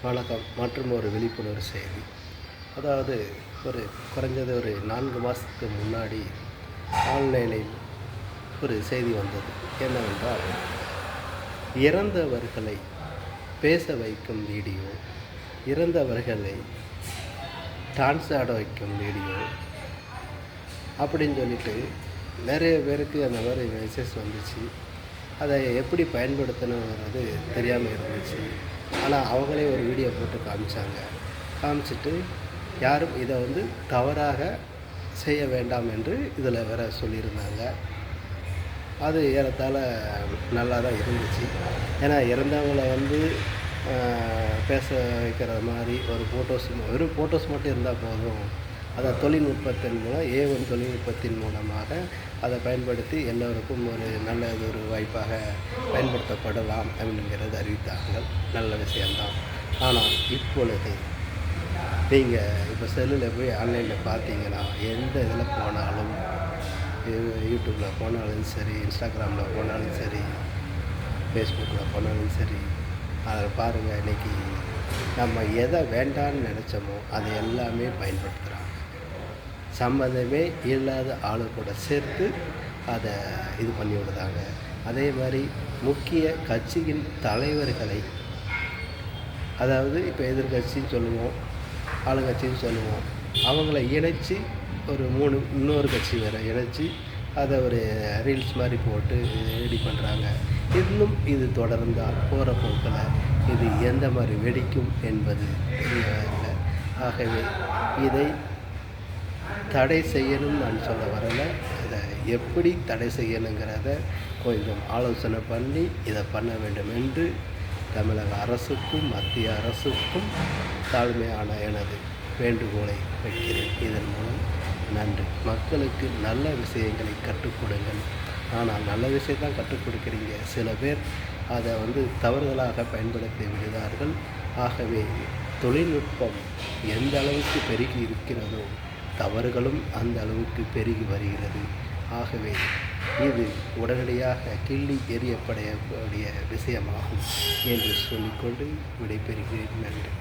வணக்கம். மற்றும் ஒரு விழிப்புணர்வு செய்தி. அதாவது குறைஞ்சது ஒரு 4 மாதத்துக்கு முன்னாடி ஆன்லைனில் ஒரு செய்தி வந்தது. என்னவென்றால், இறந்தவர்களை பேச வைக்கும் வீடியோ, இறந்தவர்களை டான்ஸ் ஆட வைக்கும் வீடியோ அப்படின்னு சொல்லிட்டு நிறைய பேருக்கு அந்த மாதிரி மெசேஜ் வந்துச்சு. அதை எப்படி பயன்படுத்தணுங்கிறது தெரியாமல் இருந்துச்சு. ஆனால் அவங்களே ஒரு வீடியோ போட்டு காமிச்சிட்டு யாரும் இதை தவறாக செய்ய வேண்டாம் என்று இதில் வேற சொல்லியிருந்தாங்க. அது ஏறத்தாழ நல்லா தான் இருந்துச்சு. ஏன்னா இறந்தவங்களை பேச வைக்கிற மாதிரி வெறும் ஃபோட்டோஸ் மட்டும் இருந்தால் போதும். அதை தொழில்நுட்பத்தின் மூலம் தொழில்நுட்பத்தின் மூலமாக அதை பயன்படுத்தி எல்லோருக்கும் ஒரு நல்ல ஒரு வாய்ப்பாக பயன்படுத்தப்படலாம் அப்படிங்கிறது அறிவித்தார்கள். நல்ல விஷயம்தான். ஆனால் இப்பொழுது நீங்கள் இப்போ செல்லில் போய் ஆன்லைனில் பார்த்தீங்கன்னா, எந்த இதில் போனாலும், யூடியூப்பில் போனாலும் சரி, இன்ஸ்டாகிராமில் போனாலும் சரி, ஃபேஸ்புக்கில் போனாலும் சரி, அதை பாருங்கள். இன்றைக்கி நம்ம எதை வேண்டான்னு நினச்சோமோ அதை எல்லாமே பயன்படுத்துகிறாங்க. சம்மந்தமே இல்லாத ஆளு கூட சேர்த்து அதை இது பண்ணி விடுதாங்க. அதே மாதிரி முக்கிய கட்சியின் தலைவர்களை, அதாவது இப்போ எதிர்கட்சின்னு சொல்லுவோம், ஆளுங்கட்சின்னு சொல்லுவோம், அவங்கள இணைச்சி ஒரு இன்னொரு கட்சி வேறு இணைச்சி அதை ஒரு ரீல்ஸ் மாதிரி போட்டு ரெடி பண்ணுறாங்க. இன்னும் இது தொடர்ந்தால் போகிற போக்கில் இது எந்த மாதிரி வெடிக்கும் என்பது தெரியவில்லை. ஆகவே இதை தடை செய்யணும்னு நான் சொல்ல வரலை. இதை எப்படி தடை செய்யணுங்கிறத கொஞ்சம் ஆலோசனை பண்ணி இதை பண்ண வேண்டும் என்று தமிழக அரசுக்கும் மத்திய அரசுக்கும் தாழ்மையான எனது வேண்டுகோளை வைக்கிறேன். இதன் மூலம் நன்றி. மக்களுக்கு நல்ல விஷயங்களை கற்றுக் கொடுங்கள். ஆனால் நல்ல விஷயத்தான் கற்றுக் கொடுக்குறீங்க, சில பேர் அதை தவறுதலாக பயன்படுத்தி விடுகிறார்கள். ஆகவே தொழில்நுட்பம் எந்த அளவுக்கு பெருகி இருக்கிறதோ தவறுகளும் அந்த அளவுக்கு பெருகி வருகிறது. ஆகவே இது உடனடியாக கிள்ளி எறியப்படக்கூடிய விஷயமாகும் என்று சொல்லிக்கொண்டு விடைபெறுகிறேன். நன்றி.